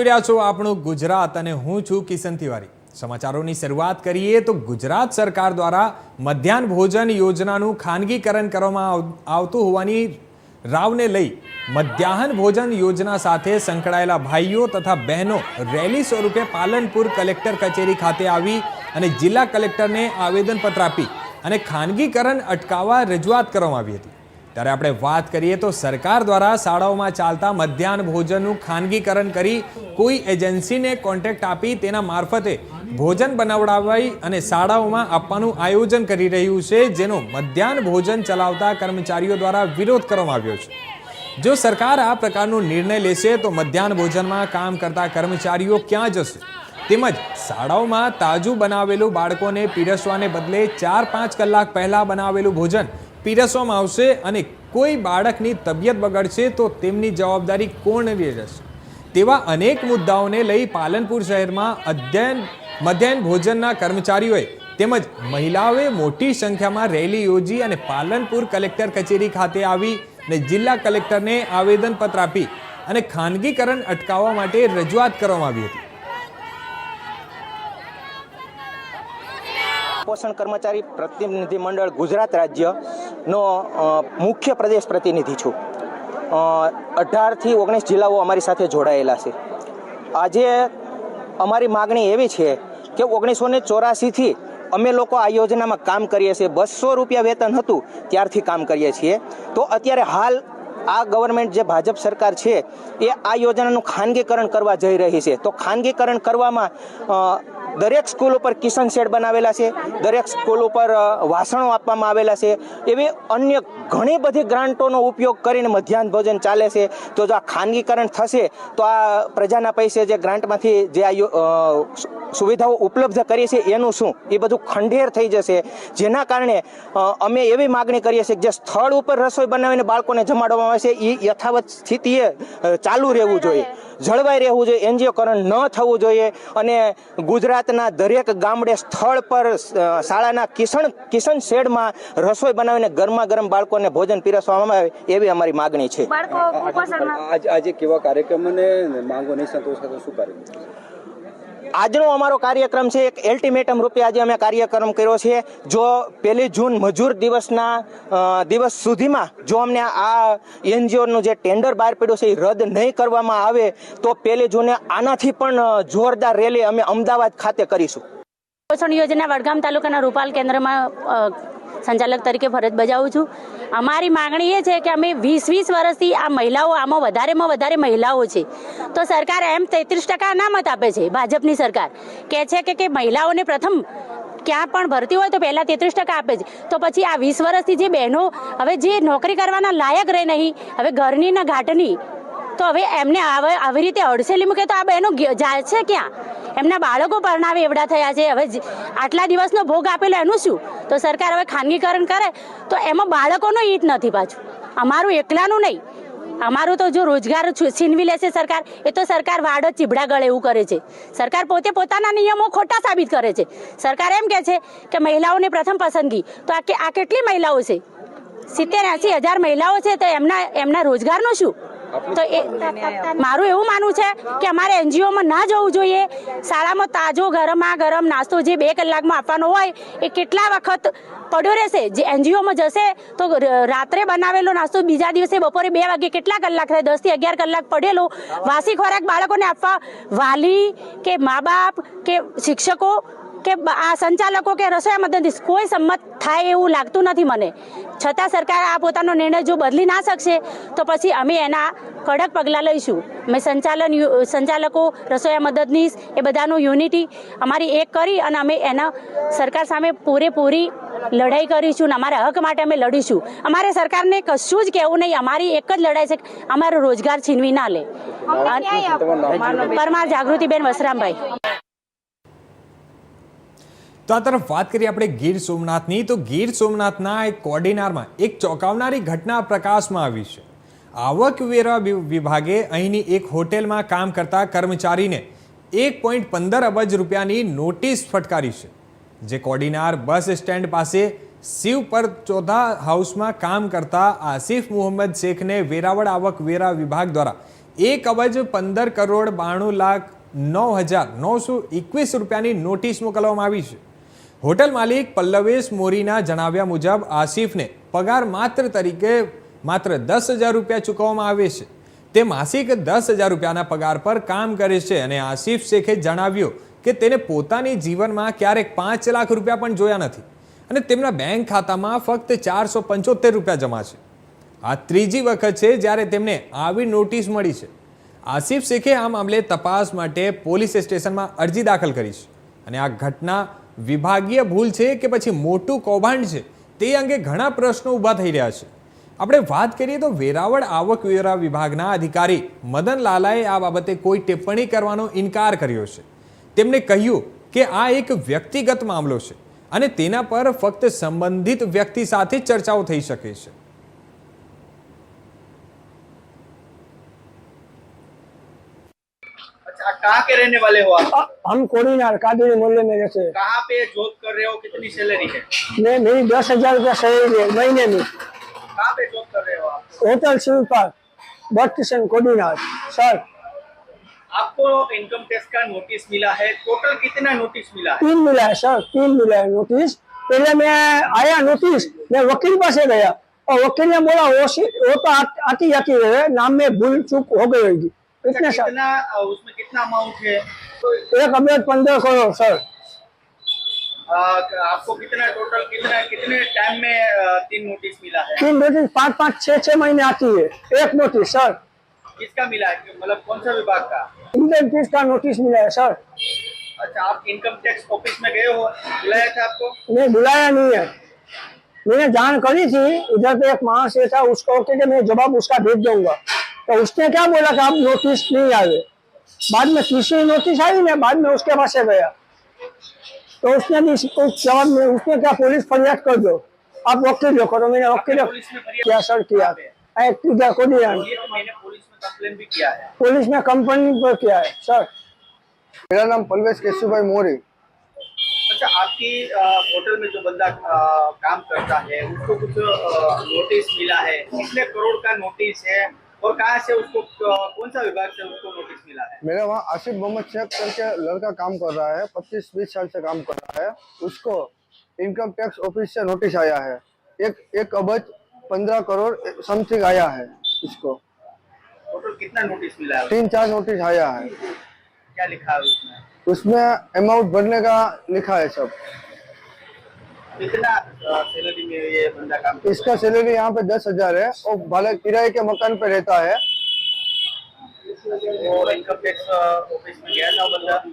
રહ્યા છો આપણું ગુજરાત અને હું છું કિશન તિવારી। સમાચારોની શરૂઆત કરીએ તો ગુજરાત સરકાર દ્વારા મધ્યાહન ભોજન યોજનાનું ખાનગીકરણ કરવામાં આવતું હોવાની રાવને લઈ મધ્યાહન ભોજન યોજના સાથે સંકળાયેલા ભાઈઓ તથા બહેનો રેલી સ્વરૂપે પાલનપુર કલેક્ટર કચેરી ખાતે આવી અને જિલ્લા કલેક્ટરને આવેદનપત્ર આપી અને ખાનગીકરણ અટકાવવા રજૂઆત કરવામાં આવી હતી। ત્યારે આપણે વાત કરીએ તો સરકાર દ્વારા શાળાઓમાં ચાલતા મધ્યાહન ભોજનનું ખાનગીકરણ કરી કોઈ એજન્સીને કોન્ટ્રાક્ટ આપી તેના મારફતે ભોજન બનાવડાવી અને શાળાઓમાં આપવાનું આયોજન કરી રહ્યું છે, જેનો મધ્યાહન ભોજન ચલાવતા કર્મચારીઓ દ્વારા વિરોધ કરવામાં આવ્યો છે। જો સરકાર આ પ્રકારનો નિર્ણય લેશે તો મધ્યાહન ભોજનમાં કામ કરતા કર્મચારીઓ ક્યાં જશે, તેમજ શાળાઓમાં તાજું બનાવેલું બાળકોને પીરસવાને બદલે 4-5 કલાક પહેલા બનાવેલું ભોજન પીરસવામાં આવશે અને કોઈ બાળકની તબિયત બગડશે તો તેમની જવાબદારી કોણ લેશે? તેવા અનેક મુદ્દાઓને લઈ પાલનપુર શહેરમાં મધ્યાહન ભોજનના કર્મચારીઓએ તેમજ મહિલાઓએ મોટી સંખ્યામાં રેલી યોજી અને પાલનપુર કલેક્ટર કચેરી ખાતે આવી અને જિલ્લા કલેક્ટરને આવેદનપત્ર આપી અને ખાનગીકરણ અટકાવવા માટે રજૂઆત કરવામાં આવી હતી। પોષણ કર્મચારી પ્રતિનિધિ મંડળ ગુજરાત રાજ્યનો મુખ્ય પ્રદેશ પ્રતિનિધિ છું। 18 થી 19 જિલ્લાઓ અમારી સાથે જોડાયેલા છે। આજે અમારી માગણી એવી છે કે 1984 થી અમે લોકો આ યોજનામાં કામ કરીએ છીએ। 200 રૂપિયા વેતન હતું ત્યારથી કામ કરીએ છીએ। તો અત્યારે હાલ આ ગવર્મેન્ટ જે ભાજપ સરકાર છે એ આ યોજનાનું ખાનગીકરણ કરવા જઈ રહી છે। તો ખાનગીકરણ કરવામાં દરેક સ્કૂલ ઉપર કિચન શેડ બનાવેલા છે, દરેક સ્કૂલ ઉપર વાસણો આપવામાં આવેલા છે, એવી અન્ય ઘણી બધી ગ્રાન્ટોનો ઉપયોગ કરીને મધ્યાહન ભોજન ચાલે છે। તો જો આ ખાનગીકરણ થશે તો આ પ્રજાના પૈસે જે ગ્રાન્ટમાંથી જે આ સુવિધાઓ ઉપલબ્ધ કરી છે એનું શું, એ બધું ખંડેર થઈ જશે। જેના કારણે અમે એવી માગણી કરીએ છીએ કે જે સ્થળ ઉપર રસોઈ બનાવીને બાળકોને જમાડવામાં આવે છે એ યથાવત સ્થિતિએ ચાલુ રહેવું જોઈએ, જળવાઈ રહેવું જોઈએ, એનજીઓકરણ ન થવું જોઈએ અને ગુજરાતના દરેક ગામડે સ્થળ પર શાળાના કિચન શેડમાં રસોઈ બનાવીને ગરમા ગરમ બાળકોને ભોજન પીરસવામાં આવે એવી અમારી માગણી છે। આજે કેવા કાર્યક્રમ અને માંગો નહીં સંતોષ તો શું કાર્ય? આજનો અમારો કાર્યક્રમ છે એક અલ્ટિમેટમ રૂપે આજે અમે કાર્યક્રમ કર્યો છે। જો 1 જૂન મજૂર દિવસ સુધીમાં જો અમને આ એનજીઓનું જે ટેન્ડર બહાર પડ્યું છે એ રદ નહીં કરવામાં આવે તો 1 જૂને આનાથી પણ જોરદાર રેલી અમે અમદાવાદ ખાતે કરીશું। પોષણ યોજના વડગામ તાલુકાના રૂપાલ કેન્દ્રમાં સંચાલક તરીકે ફરજ બજાવું છું। અમારી માંગણી એ છે કે અમે 20 વર્ષથી આ મહિલાઓ, આમાં વધારેમાં વધારે મહિલાઓ છે, તો સરકાર એમ 33% અનામત આપે છે। ભાજપની સરકાર કહે છે કે મહિલાઓને પ્રથમ ક્યાં પણ ભરતી હોય તો પહેલાં 33% આપે છે, તો પછી આ 20 વર્ષથી જે બહેનો હવે જે નોકરી કરવાના લાયક રહે નહીં, હવે ઘરની ને ઘાટની, તો હવે એમને આવી રીતે અડસેલી મૂકે તો આ બહેનો જાય છે ક્યાં? એમના બાળકો પરણાવે એવડા થયા છે, હવે આટલા દિવસનો ભોગ આપેલો એનું શું? તો સરકાર હવે ખાનગીકરણ કરે તો એમાં બાળકોનો હિત નથી, પાછું અમારું એકલાનું નહીં, અમારું તો જો રોજગાર છીનવી લેશે સરકાર, એ તો સરકાર વાડ જ ચીબડા ગળે એવું કરે છે। સરકાર પોતે પોતાના નિયમો ખોટા સાબિત કરે છે। સરકાર એમ કહે છે કે મહિલાઓને પ્રથમ પસંદગી, તો આ કેટલી મહિલાઓ છે? 70-80 હજાર મહિલાઓ છે, તો એમના રોજગારનું શું? તો એ મારું એવું માનવું છે કે અમારે એનજીઓમાં ના જવું જોઈએ। શાળામાં તાજો ગરમ નાસ્તો જે 2 કલાકમાં આપવાનો હોય એ કેટલા વખત પડ્યો રહેશે? જે એનજીઓમાં જશે તો રાત્રે બનાવેલો નાસ્તો બીજા દિવસે બપોરે 2 વાગે કેટલા કલાક થાય? 10 થી 11 કલાક પડેલો વાસી ખોરાક બાળકોને આપવા વાલી કે મા બાપ કે શિક્ષકો કે આ સંચાલકો કે રસોઈયા મદદનીશ કોઈ સંમત થાય એવું લાગતું નથી મને। છતાં સરકાર આ પોતાનો નિર્ણય જો બદલી ના શકશે તો પછી અમે એના કડક પગલાં લઈશું। અમે સંચાલકો, રસોઈયા મદદનીશ એ બધાનું યુનિટી અમારી એક કરી અને અમે એના સરકાર સામે પૂરેપૂરી લડાઈ કરીશું અને અમારા હક માટે અમે લડીશું। અમારે સરકારને કશું જ કહેવું નહીં, અમારી એક જ લડાઈ છે કે અમારો રોજગાર છીનવી ના લે। પરમાર જાગૃતિબેન વસરામભાઈ। તો આ તરફ વાત કરીએ આપણે ગીર સોમનાથની, તો ગીર સોમનાથના એક કોડીનારમાં એક ચોંકાવનારી ઘટના પ્રકાશમાં આવી છે। આવકવેરા વિભાગે અહીંની એક હોટેલમાં કામ કરતા કર્મચારીને 1.15 અબજ રૂપિયાની નોટિસ ફટકારી છે, જે કોડીનાર બસ સ્ટેન્ડ પાસે શિવ પર ચોથા હાઉસમાં કામ કરતા આસિફ મોહમ્મદ શેખને વેરાવળ આવકવેરા વિભાગ દ્વારા 1,15,92,921 રૂપિયાની નોટિસ મોકલવામાં આવી છે. હોટલ માલિક પલ્લવેશ મોરીના જણાવ્યા મુજબ આસિફને પગાર માત્ર 10,000 રૂપિયા ચૂકવવામાં આવે છે. તે માસિક 10,000 રૂપિયાના પગાર પર કામ કરે છે અને આસિફ શેખે જણાવ્યું કે તેને પોતાની જીવનમાં ક્યારેક 5 લાખ રૂપિયા પણ જોયા નથી અને તેમના બેંક ખાતામાં ફક્ત 475 રૂપિયા જમા છે. આ ત્રીજી વખત છે જ્યારે તેમને આવી નોટિસ મળી છે. આસિફ શેખે આ મામલે તપાસ માટે પોલીસ સ્ટેશનમાં અરજી દાખલ કરી છે અને આ ઘટના વિભાગીય ભૂલ છે કે પછી મોટું કૌભાંડ છે તે અંગે ઘણા પ્રશ્નો ઊભા થઈ રહ્યા છે. આપણે વાત કરીએ તો વેરાવળ આવકવેરા વિભાગના અધિકારી મદન લાલાએ આ બાબતે કોઈ ટિપ્પણી કરવાનો ઇનકાર કર્યો છે. તેમણે કહ્યું કે આ એક વ્યક્તિગત મામલો છે અને તેના પર ફક્ત સંબંધિત વ્યક્તિ સાથે જ ચર્ચાઓ થઈ શકે છે. अच्छा, कहाँ के रहने वाले हो आप? हम कोड़ीनार कादिरी मोहल्ले में रहते हैं। कहाँ पे जॉब कर रहे हो? कितनी सैलरी है? मैं मेरी 10,000 रुपया सैलरी है महीने में। कहाँ पे जॉब कर रहे हो आप? Hotel civil park bus station Kodinar. Sir आपको इनकम टैक्स का नोटिस मिला है, टोटल कितना नोटिस मिला है? 3 मिला है सर, 3 मिला है नोटिस। पहले मैं आया नोटिस, मैं वकील पास गया और वकील ने बोला वो तो आती जाती है, नाम में भूल चूक हो गई होगी। इतने सर कितना उसमें कितना अमाउंट है? एक अबेद 15 करोड़ सर। आपको कितना टोटल कितने टाइम में 3 नोटिस मिला है? 3 नोटिस 5-5, 6-6 महीने आती है एक नोटिस सर। किसका मिला है, मतलब कौन सा विभाग का? इनकम टैक्स का नोटिस मिला है सर। अच्छा, आप इनकम टैक्स ऑफिस में गए हो, बुलाया था आपको? मैं बुलाया नहीं है, मैंने जान करी थी। इधर पे एक माँ से था, उसको कि मैं जवाब उसका भेज दूंगा, तो उसने क्या बोला कि आप नोटिस नहीं आए। बाद में तीसरी नोटिस आई ना, बाद में उसके पास से गया तो उसने भी कुछ जवाब में उसने क्या पुलिस फरियाद कर दो, आप वकील जो करो। मैंने वकील पुलिस में फरियाद किया सर, किया इधर को दिया, ये तो मैंने पुलिस में कंप्लेन भी किया है। पुलिस में कंपनी पर किया है सर। मेरा नाम पलवेश केशुभाई मोरी। अच्छा, आपकी होटल में जो बंदा काम करता है उसको कुछ नोटिस मिला है, कितने करोड़ का नोटिस है और कहाँ से उसको, कौन सा विभाग से उसको नोटिस मिला है? मेरे वहाँ आसिफ मोहम्मद शेख करके लड़का काम कर रहा है, 25-20 साल से काम कर रहा है। उसको इनकम टैक्स ऑफिस से नोटिस आया है, 1 अबज 15 करोड़ समथिंग आया है। इसको टोटल कितना नोटिस मिला है? 3-4 नोटिस आया है। क्या लिखा है उसमें? उसमें अमाउंट भरने का लिखा है सब। कितना सैलरी में ये बंदा काम करता इसका सैलरी यहाँ पे 10,000 है और भाड़ा किराए के मकान पे रहता है। है? और इनकम टैक्स ऑफिस में गया था वो बंदा?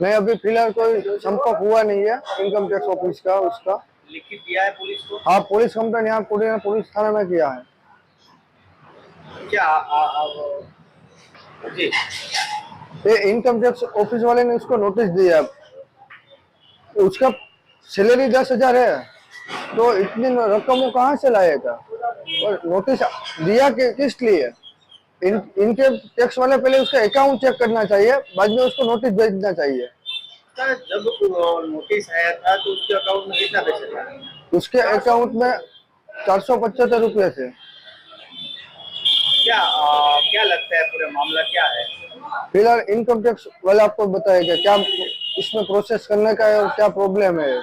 नहीं, अभी फिलहाल कोई संपर्क हुआ नहीं है इनकम टैक्स ऑफिस का। उसका लिखित दिया है पुलिस को? हाँ, पुलिस कंप्लेन यहाँ कोड़ीनार पुलिस थाना में किया है। क्या जी, ये इनकम टैक्स ऑफिस वाले ने उसको नोटिस दिया। उसका सैलरी 10,000 है तो इतनी रकम वो कहाँ से लाएगा? और नोटिस दिया किस लिए? इनके टैक्स वाले पहले उसका अकाउंट चेक करना चाहिए, बाद में उसको नोटिस भेजना चाहिए। सर जब नोटिस आया था तो उसके अकाउंट में कितना पैसा था? उसके अकाउंट में 475 रुपये थे। क्या लगता है पूरा मामला क्या है? फिलहाल इनकम टैक्स वाले आपको बताएगा क्या इसमें प्रोसेस करने का है और क्या प्रॉब्लम है।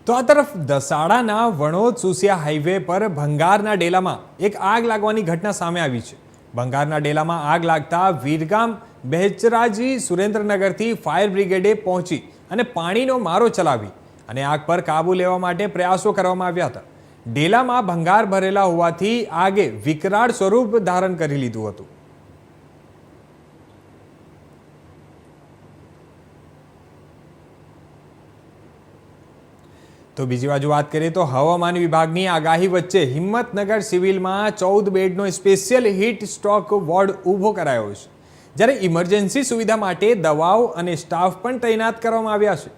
તો આ તરફ દસાડાના વણોદ સુસિયા હાઈવે પર ભંગારના ડેલામાં એક આગ લાગવાની ઘટના સામે આવી છે. ભંગારના ડેલામાં આગ લાગતા વીરગામ બહેચરાજી સુરેન્દ્રનગરથી ફાયર બ્રિગેડે પહોંચી અને પાણીનો મારો ચલાવી અને આગ પર કાબૂ લેવા માટે પ્રયાસો કરવામાં આવ્યા હતા. ડેલામાં ભંગાર ભરેલા હોવાથી આગે વિકરાળ સ્વરૂપ ધારણ કરી લીધું હતું. તો બીજી બાજુ વાત કરીએ તો હવામાન વિભાગની આગાહી વચ્ચે હિંમતનગર સિવિલમાં 14 બેડનો સ્પેશિયલ હીટ સ્ટ્રોક વોર્ડ ઊભો કરાયો છે, જ્યારે ઇમરજન્સી સુવિધા માટે દવાઓ અને સ્ટાફ પણ તૈનાત કરવામાં આવ્યા છે.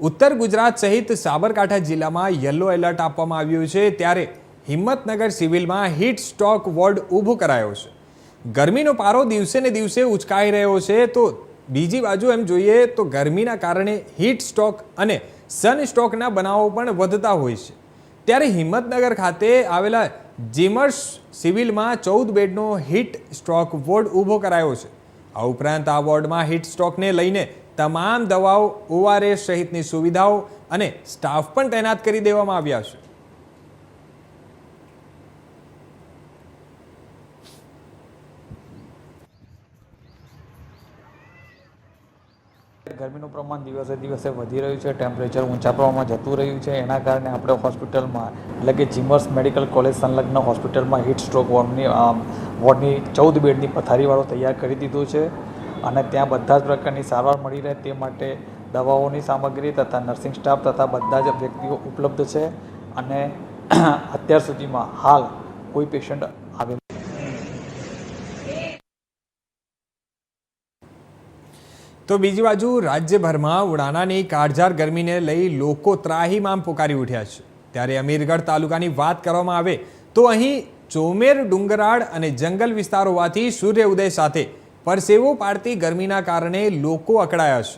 ઉત્તર ગુજરાત સહિત સાબરકાંઠા જિલ્લામાં યલો એલર્ટ આપવામાં આવ્યું છે, ત્યારે હિંમતનગર સિવિલમાં હીટ સ્ટ્રોક વોર્ડ ઊભો કરાયો છે. ગરમીનો પારો દિવસે ને દિવસે ઉચકાઈ રહ્યો છે, તો બીજી બાજુ એમ જોઈએ તો ગરમીના કારણે હીટ સ્ટ્રોક અને સનસ્ટ્રોકના બનાવો પણ વધતા હોય છે. ત્યારે હિંમતનગર ખાતે આવેલા જીમર્સ સિવિલમાં 14 બેડનો હીટ સ્ટ્રોક વોર્ડ ઊભો કરાયો છે. આ ઉપરાંત આ વોર્ડમાં હીટ સ્ટ્રોકને લઈને તમામ દવાઓ, ORS સહિતની સુવિધાઓ અને સ્ટાફ પણ તૈનાત કરી દેવામાં આવ્યા છે. ગરમીનું પ્રમાણ દિવસે દિવસે વધી રહ્યું છે, ટેમ્પરેચર ઊંચા પ્રમાણમાં જતું રહ્યું છે. એના કારણે આપણે હોસ્પિટલમાં એટલે કે જીમર્સ મેડિકલ કોલેજ સંલગ્ન હોસ્પિટલમાં હીટ સ્ટ્રોક વોર્ડની 14 બેડની પથારીવાળો તૈયાર કરી દીધો છે અને ત્યાં બધા જ પ્રકારની સારવાર મળી રહે તે માટે દવાઓની સામગ્રી તથા નર્સિંગ સ્ટાફ તથા બધા જ વ્યક્તિઓ ઉપલબ્ધ છે અને અત્યાર સુધીમાં હાલ કોઈ પેશન્ટ આવેલ. તો બીજી બાજુ રાજ્યભરમાં ઉનાળાની કાળઝાળ ગરમીને લઈ લોકો ત્રાહિમામ પુકારી ઉઠ્યા છે. ત્યારે અમીરગઢ તાલુકાની વાત કરવામાં આવે તો અહીં ચોમેર, ડુંગરાળ અને જંગલ વિસ્તાર હોવાથી સૂર્ય ઉદય સાથે પરસેવો પાડતી ગરમીના કારણે લોકો અકળાયા છે.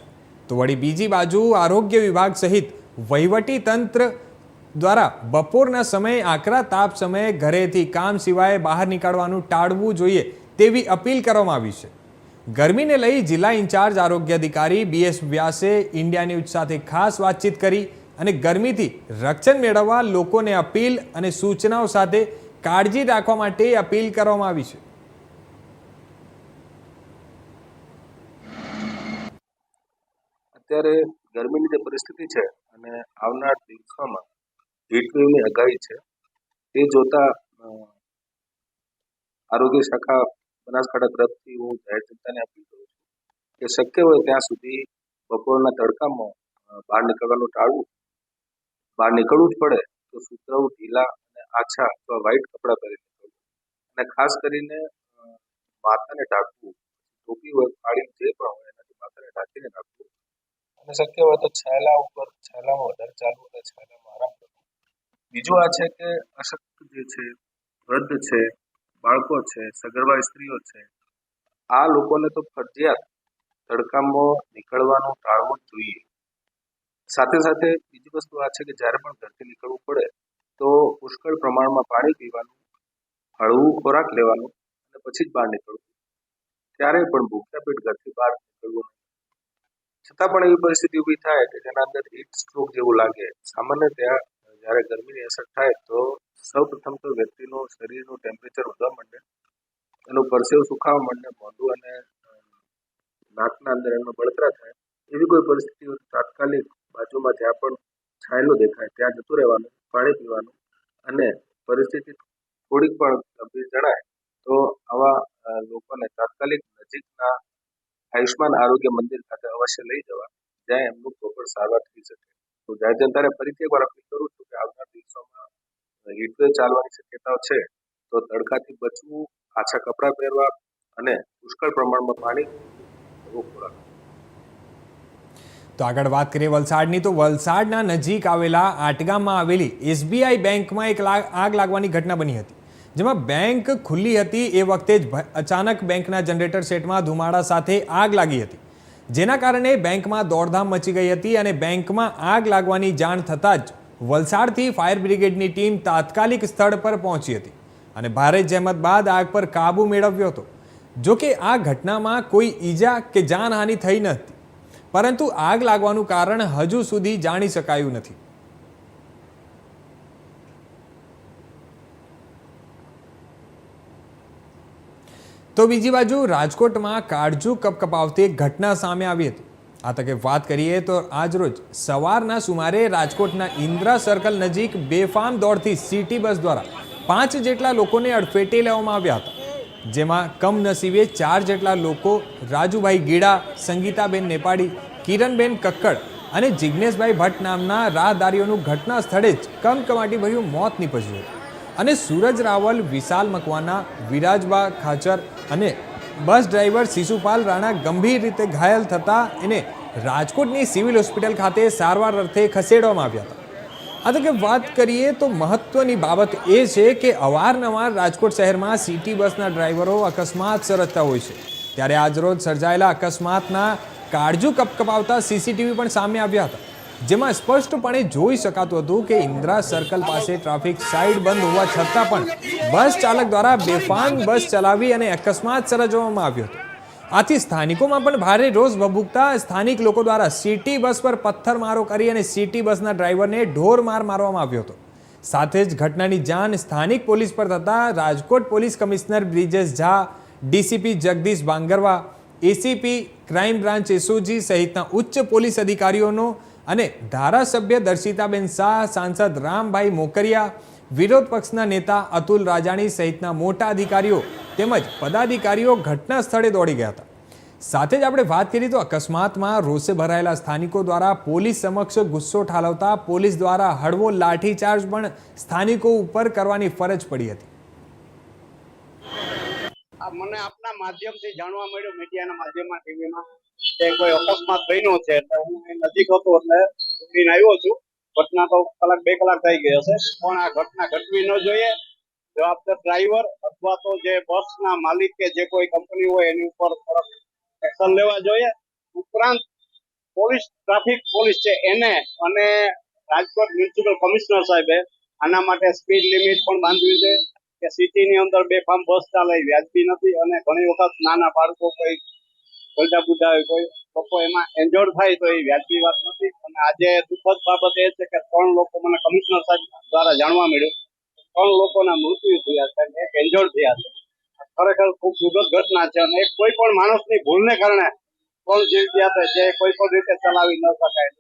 તો વળી બીજી બાજુ આરોગ્ય વિભાગ સહિત વહીવટી તંત્ર દ્વારા બપોરના સમયે આકરા તાપ સમયે ઘરેથી કામ સિવાય બહાર નીકળવાનું ટાળવું જોઈએ તેવી અપીલ કરવામાં આવી છે. ગરમીને લઈ જિલ્લા ઇન્ચાર્જ આરોગ્ય અધિકારી BS વ્યાસે ઇન્ડિયા ન્યૂઝ સાથે ખાસ વાતચીત કરી અને ગરમીથી રક્ષણ મેળવવા લોકોને અપીલ અને સૂચનાઓ સાથે કાળજી રાખવા માટે અપીલ કરવામાં આવી છે. અત્યારે ગરમીની જે પરિસ્થિતિ છે અને આવનાર દિવસોમાં હીટવેવની આગાહી છે તે જોતા આરોગ્ય શાખા બનાસકાંઠા તરફથી હું જાહેર જનતાને અપીલ કરું છું કે શક્ય હોય ત્યાં સુધી બપોરના તડકામાં બહાર નીકળવાનું ટાળવું. બહાર નીકળવું જ પડે તો સુતરાઉ, ઢીલા અને આછા અથવા વ્હાઇટ કપડાં પહેરી નીકળવું અને ખાસ કરીને માથાને ઢાંકવું. ટોપી હોય, પાળી જે પણ હોય એનાથી માથાને ઢાંકીને રાખવું અને શક્ય હોય તો છાયલામાં વધારે ચાલવું અને છાયલામાં આરામ કરવો. બીજું આ છે કે અશક્ત જે છે, વૃદ્ધ છે, બાળકો છે, સગર્ભા સ્ત્રીઓ છે, આ લોકોને તો ફરજિયાત તડકામાં નીકળવાનું ટાળવું જ જોઈએ. સાથે સાથે બીજી વસ્તુ આ છે કે જ્યારે પણ ઘરથી નીકળવું પડે તો પુષ્કળ પ્રમાણમાં પાણી પીવાનું, હળવું ખોરાક લેવાનું અને પછી જ બહાર નીકળવું. ક્યારેય પણ ભૂખ્યા પેટ ઘરથી બહાર નીકળવું નહીં. છતાં પણ એવી પરિસ્થિતિ ઊભી થાય કે જેના અંદર હીટ સ્ટ્રોક જેવું લાગે. સામાન્ય ત્યાં જ્યારે ગરમીની અસર થાય તો સૌપ્રથમ તો વ્યક્તિનું શરીરનું ટેમ્પરેચર વધવા માંડે, એનું પરસેવું સુખાવા માંડે, મોઢું અને નાકના અંદર એમાં બળતરા થાય. એવી કોઈ પરિસ્થિતિ હોય તાત્કાલિક બાજુમાં જ્યાં પણ છાયલો દેખાય ત્યાં જતું રહેવાનું, પાણી પીવાનું અને પરિસ્થિતિ થોડીક પણ ગંભીર જણાય તો આવા લોકોને તાત્કાલિક નજીકના આયુષ્માન આરોગ્ય મંદિર ખાતે અવશ્ય લઈ જવા, જ્યાં એમનું પ્રોપર સારવાર થઈ શકે. તો જાહેર જનતાને ફરીથી એકવાર અપીલ કરું છું કે આવનાર દિવસોમાં હીટવેવ ચાલવાની શક્યતાઓ છે તો તડકાથી બચવું, આછા કપડાં પહેરવા અને પુષ્કળ પ્રમાણમાં પાણી ખોરાક. તો આગળ વાત કરીએ વલસાડની, તો વલસાડના નજીક આવેલા આટગામમાં આવેલી SBI બેંકમાં એક આગ લાગવાની ઘટના બની હતી. જેમાં બેંક ખુલ્લી હતી એ વખતે જ અચાનક બેંકના જનરેટર સેટમાં ધુમાડા સાથે આગ લાગી હતી, જેના કારણે બેંકમાં દોડધામ મચી ગઈ હતી અને બેંકમાં આગ લાગવાની જાણ થતાં જ વલસાડથી ફાયર બ્રિગેડની ટીમ તાત્કાલિક સ્થળ પર પહોંચી હતી અને ભારે જહેમત બાદ આગ પર કાબુ મેળવ્યો હતો. જો કે આ ઘટનામાં કોઈ ઈજા કે જાનહાનિ થઈ નથી, પરંતુ આગ લાગવાનું કારણ હજુ સુધી જાણી શકાયું નથી. તો બીજી બાજુ રાજકોટમાં કાળજુ કપકપાવતી એક ઘટના સામે આવી હતી. આ તકે વાત કરીએ તો આજરોજ સવારના સુમારે રાજકોટના ઇન્દ્રા સર્કલ નજીક બેફામ દોડતી સિટી બસ દ્વારા 5 જેટલા લોકોને અડફેટે લેવામાં આવ્યા હતા, જેમાં કમનસીબે 4 જેટલા લોકો રાજુભાઈ ગીડા, સંગીતાબેન નેપાળી, કિરણબેન કક્કડ અને જિજ્ઞેશભાઈ ભટ્ટ નામના રાહદારીઓનું ઘટના સ્થળે જ કમકમાટીભર્યું મોત નીપજ્યું હતું અને સૂરજ રાવલ, વિશાલ મકવાના, વિરાજબા ખાચર અને બસ ડ્રાઈવર શિશુપાલ રાણા ગંભીર રીતે ઘાયલ થતા એને રાજકોટની સિવિલ હોસ્પિટલ ખાતે સારવાર અર્થે ખસેડવામાં આવ્યા હતા. આ તો કે વાત કરીએ તો મહત્વની બાબત એ છે કે અવારનવાર રાજકોટ શહેરમાં સિટી બસના ડ્રાઈવરો અકસ્માત સર્જતા હોય છે. ત્યારે આજરોજ સર્જાયેલા અકસ્માતના કાળજુ કપકપાવતા CCTV પણ સામે આવ્યા હતા જેમાં સ્પષ્ટપણે જોઈ શકાતું હતું કે ઇન્દિરા સર્કલ પાસે ટ્રાફિક સાઇડ બંધ હોવા છતાં પણ બસ ચાલક દ્વારા બેફામ બસ ચલાવી અને અકસ્માત સર્જવામાં આવ્યો હતો. આથી સ્થાનિકોમાં પણ ભારે રોષ ભભૂકતા સ્થાનિક લોકો દ્વારા સિટી બસ પર પથ્થરમારો કરી અને સિટી બસના ડ્રાઈવરને ઢોર માર મારવામાં આવ્યો હતો. સાથે જ ઘટનાની જાણ સ્થાનિક પોલીસ પર થતાં Rajkot police commissioner Brijesh Jha, DCP Jagdish Bangarwa, ACP crime branch SOG સહિતના ઉચ્ચ પોલીસ અધિકારીઓનો અને ધારાસભ્ય દર્શિતાબેન શાહ, સાંસદ રામભાઈ મોકરિયા, વિરોધ પક્ષના નેતા અતુલ રાજાણી સહિતના મોટા અધિકારીઓ તેમજ પદાધિકારીઓ ઘટના સ્થળે દોડી ગયા હતા. સાથે જ આપણે વાત કરીએ તો અકસ્માતમાં રોષે ભરાયેલા સ્થાનિકો દ્વારા પોલીસ સમક્ષ ગુસ્સો ઠાલવતા પોલીસ દ્વારા હળવો લાઠીચાર્જ પણ સ્થાનિકો ઉપર કરવાની ફરજ પડી હતી. મને આપના માધ્યમથી જાણવા મળ્યું, મીડિયાના માધ્યમમાં, ટીવીમાં, કે કોઈ અકસ્માત બન્યો છે. એટલે હું નજીક હતો એટલે ઉઠીને આવ્યો છું. ઘટના તો 1-2 કલાક થઈ ગઈ હશે, પણ આ ઘટના ઘટવી ન જોઈએ. જવાબદાર ડ્રાઈવર અથવા તો જે બસના માલિક કે જે કોઈ કંપની હોય એની ઉપર એક્શન લેવા જોઈએ. ઉપરાંત પોલીસ, ટ્રાફિક પોલીસ છે એને અને રાજકોટ મ્યુનિસિપલ કમિશનર સાહેબે આના માટે સ્પીડ લિમિટ પણ બાંધવી છે કે સિટીની અંદર બેફામ બસ ચાલે વ્યાજબી નથી. અને ઘણી વખત નાના બાળકો, કોઈ ગરડા બુઢા હોય, કોઈ લોકો એમાં એન્જોર્ડ થાય તો એ વ્યાજબી વાત નથી. અને આજે દુઃખદ બાબત એ છે કે 3 લોકો, મને કમિશનર સાહેબ દ્વારા જાણવા મળ્યું, 3 લોકોના મૃત્યુ થયા છે અને 1 એન્જોર્ડ થયા છે. ખરેખર ખૂબ દુઃખદ ઘટના છે. અને કોઈ પણ માણસની ભૂલને કારણે 3 જીવ ગયા છે, જે કોઈ પણ રીતે ચલાવી ન શકાય.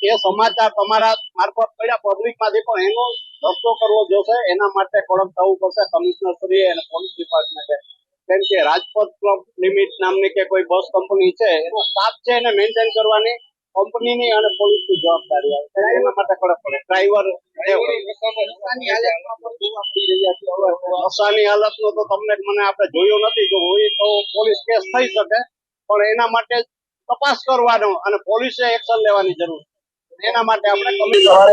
એ સમાચાર તમારા મારફત પડ્યા પબ્લિક માંથી, પણ એનો રસ્તો કરવો જોશે. એના માટે કડક થવું પડશે કમિશનર શ્રી અને પોલીસ ડિપાર્ટમેન્ટે. કેમ કે રાજપથ ક્લબ લિમિટ નામની કે કોઈ બસ કંપની છે, એનો સ્ટાફ છે એને મેન્ટેન કરવાની કંપનીની અને પોલીસની જવાબદારી આવે. એના માટે કડક પડે. ડ્રાઈવર નશાની હાલતનો તો તમને મને આપણે જોયો નથી. જો હોય તો પોલીસ કેસ થઈ શકે, પણ એના માટે તપાસ કરવાનો અને પોલીસે એક્શન લેવાની જરૂર છે. એના માટે આપણે આ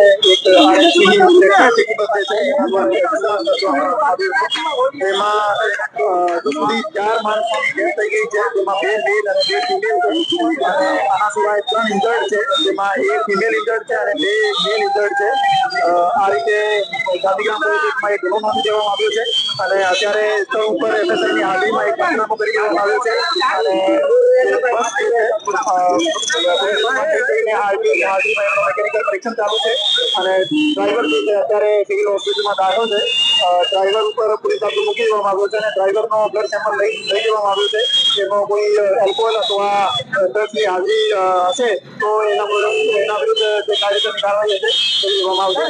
રીતે ગાંધીગ્રામ પોલીસ સ્ટેશનમાં એક ગુનો નોંધી દેવામાં આવ્યો છે અને અત્યારે સ્થળ ઉપર એફએસઆઈની હાજરીમાં એક પંચનામું કરી દેવામાં આવ્યો છે. અને બસ મેકેનિકલ પરીક્ષણ ચાલુ છે અને ડ્રાઈવર છે અત્યારે સિવિલ હોસ્પિટલમાં દાખલ છે. ડ્રાઈવર ઉપર પોલીસ કાબુ મૂકી દેવામાં આવ્યો છે અને ડ્રાઈવરનો બ્લડ સેમ્પલ લઈ લેવામાં આવ્યો છે. જેમાં કોઈ એલ્કોહોલ અથવા ડ્રગ્સની હાજરી હશે તો એના વિરુદ્ધ જે કાયદેસરની કાર્યવાહી હશે કરી દેવામાં આવશે.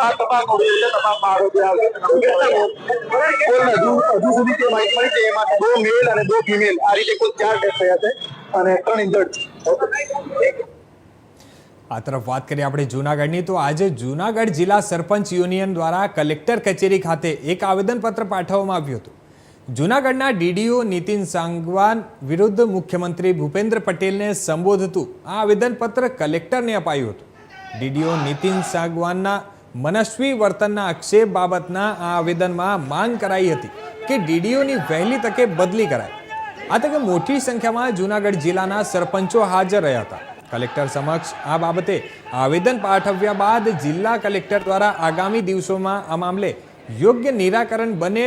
આ તપાસનો વિષય છે. તપાસમાં આરોપી આવશે. હજુ સુધી જે માહિતી મળી છે એમાં 2 મેલ અને 2 ફિમેલ આ રીતે કુલ 4 ડેથ થયા છે અને 3 ઇન્જર્ડ છે. આ તરફ વાત કરીએ આપણે જૂનાગઢની, તો આજે જૂનાગઢ જિલ્લા સરપંચ યુનિયન દ્વારા કલેક્ટર કચેરી ખાતે એક આવેદનપત્ર પાઠવવામાં આવ્યું હતું. જૂનાગઢના ડીડીઓ નીતિન સાંગવાન વિરુદ્ધ મુખ્યમંત્રી ભૂપેન્દ્ર પટેલને સંબોધતું આ આવેદનપત્ર કલેક્ટરને અપાયું હતું. ડીડીઓ નીતિન સાંગવાનના મનસ્વી વર્તનના આક્ષેપ બાબતના આ આવેદનમાં માંગ કરાઈ હતી કે ડીડીઓની વહેલી તકે બદલી કરાય. આ તકે મોટી સંખ્યામાં જૂનાગઢ જિલ્લાના સરપંચો હાજર રહ્યા હતા. કલેક્ટર સમક્ષ આ બાબતે આવેદન પાઠવ્યા બાદ જિલ્લા કલેક્ટર દ્વારા આગામી દિવસોમાં આ મામલે યોગ્ય નિરાકરણ બંને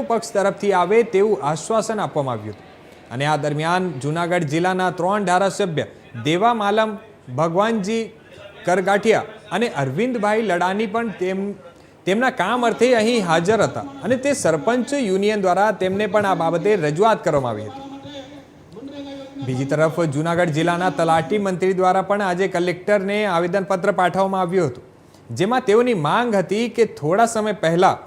પક્ષ તરફથી આવે તેવું આશ્વાસન આપવામાં આવ્યું હતું. અને આ દરમિયાન જૂનાગઢ જિલ્લાના 3 ધારાસભ્ય દેવા માલમ, ભગવાનજી કરગાઠિયા અને અરવિંદભાઈ લડાની પણ તેમના કામ અર્થે અહીં હાજર હતા અને તે સરપંચ યુનિયન દ્વારા તેમને પણ આ બાબતે રજૂઆત કરવામાં આવી હતી. બીજી તરફ જૂનાગઢ જિલ્લાના તલાટી મંત્રી દ્વારા પણ આજે કલેક્ટરને આવેદનપત્ર પાઠવવામાં આવ્યું હતું, જેમાં તેઓની માંગ હતી કે થોડા સમય પહેલા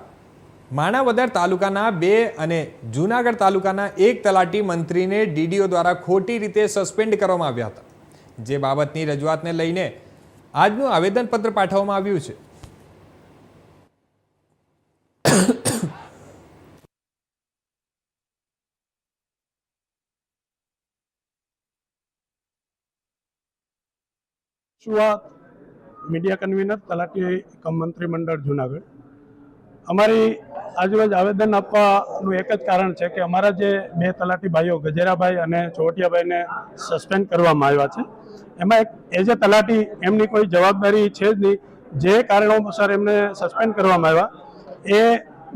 માણાવદર તાલુકાના 2 અને જૂનાગઢ તાલુકાના 1 તલાટી મંત્રીને ડીડીઓ દ્વારા ખોટી રીતે સસ્પેન્ડ કરવામાં આવ્યા હતા. જે બાબતની રજૂઆતને લઈને આજનું આવેદનપત્ર પાઠવવામાં આવ્યું છે. મીડિયા કન્વીનર તલાટી કમ મંત્રીમંડળ જુનાગઢ. અમારી આજરોજ આવેદન આપવાનું એક જ કારણ છે કે અમારા જે 2 તલાટી ભાઈઓ ગજેરાભાઈ અને ચોવટિયાભાઈને સસ્પેન્ડ કરવામાં આવ્યા છે, એમાં એક એઝ એ તલાટી એમની કોઈ જવાબદારી છે જ નહીં. જે કારણોસર એમને સસ્પેન્ડ કરવામાં આવ્યા એ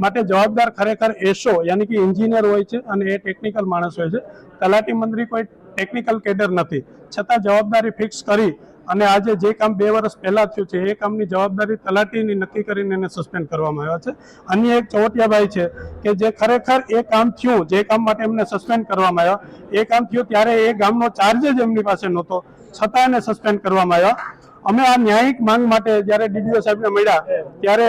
માટે જવાબદાર ખરેખર એસો યાની કે એન્જિનિયર હોય છે અને એ ટેકનિકલ માણસ હોય છે. તલાટી મંત્રી કોઈ ટેકનિકલ કેડર નથી, છતાં જવાબદારી ફિક્સ કરી અને આજે જે કામ 2 વર્ષ પહેલા થયું છે એ કામની જવાબદારી તલાટીની નક્કી કરીને એને સસ્પેન્ડ કરવામાં આવ્યા છે. અન્ય એક ચોવટિયાભાઈ છે કે જે ખરેખર એ કામ થયું, જે કામ માટે એમને સસ્પેન્ડ કરવામાં આવ્યા, એ કામ થયું ત્યારે એ ગામનો ચાર્જ જ એમની પાસે નહોતો, છતાં એને સસ્પેન્ડ કરવામાં આવ્યા. અમે આ ન્યાયિક માંગ માટે જ્યારે ડીડીઓ સાહેબને મળ્યા ત્યારે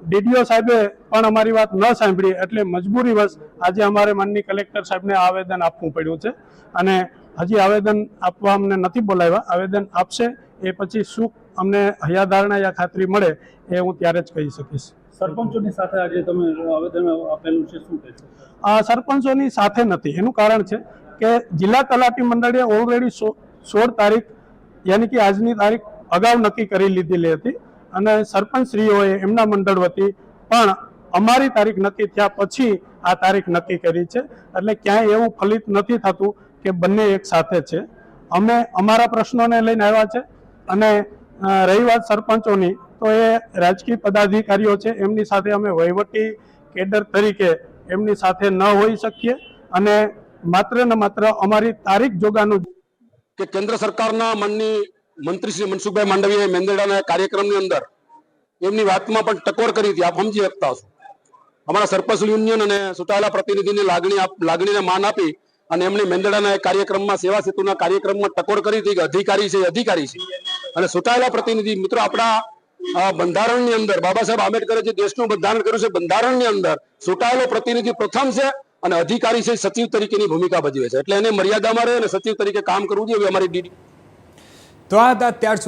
ડીડીઓ સાહેબે પણ અમારી વાત ન સાંભળી, એટલે મજબૂરીવશ આજે અમારે માનની કલેક્ટર સાહેબને આવેદન આપવું પડ્યું છે. અને હજી આવેદન આપવા અમને નથી બોલાવ્યા. આવેદન આપશે એ પછી શું અમને હૈયાધારણા યા ખાતરી મળે એ હું ત્યારે જ કહી શકીશ. સરપંચોની સાથે આજે તમે આવેદન આપેલું છે, શું કહેશો? સરપંચોની સાથે નથી, એનું કારણ છે કે જિલ્લા તલાટી મંડળે ઓલરેડી 16 તારીખ યાની કે આજની તારીખ અગાઉ નક્કી કરી લીધેલી હતી અને સરપંચશ્રીઓએ એમના મંડળ વતી પણ અમારી તારીખ નક્કી થયા પછી આ તારીખ નક્કી કરી છે. એટલે ક્યાંય એવું ફલિત નથી થતું કે બંને એક સાથે છે. અમે અમારા પ્રશ્નોને લઈને આવ્યા છે અને રહી વાત સરપંચોની, તો એ રાજકીય પદાધિકારીઓ છે, એમની સાથે અમે વહીવટી કેડર તરીકે એમની સાથે ન હોઈ શકીએ અને માત્ર ને માત્ર અમારી તારીખ જોગાનું કે કેન્દ્ર સરકારના માનની મંત્રી શ્રી મનસુખભાઈ માંડવીયાએ મેંદરડાના કાર્યક્રમની અંદર એમની વાતમાં પણ ટકોર કરી હતી. આપ સમજી શકતા હશો. અમારા સરપંચ યુનિયન અને ચૂંટાયેલા પ્રતિનિધિની લાગણીને માન આપી અને એમણે મેંદરડાના કાર્યક્રમમાં સેવા સેતુના કાર્યક્રમમાં ટકોર કરી હતી કે અધિકારી છે અધિકારી છે. અને ચૂંટાયેલા પ્રતિનિધિ મિત્રો, આપણા બંધારણની અંદર બાબા સાહેબ આંબેડકરે જે દેશનું બંધારણ કર્યું છે, બંધારણની અંદર ચૂંટાયેલો પ્રતિનિધિ પ્રથમ છે અને અધિકારી છે સચિવ તરીકેની ભૂમિકા ભજવે છે. એટલે એને મર્યાદામાં રહે અને સચિવ તરીકે કામ કરવું જોઈએ. અમારી તો આ હતા અત્યાર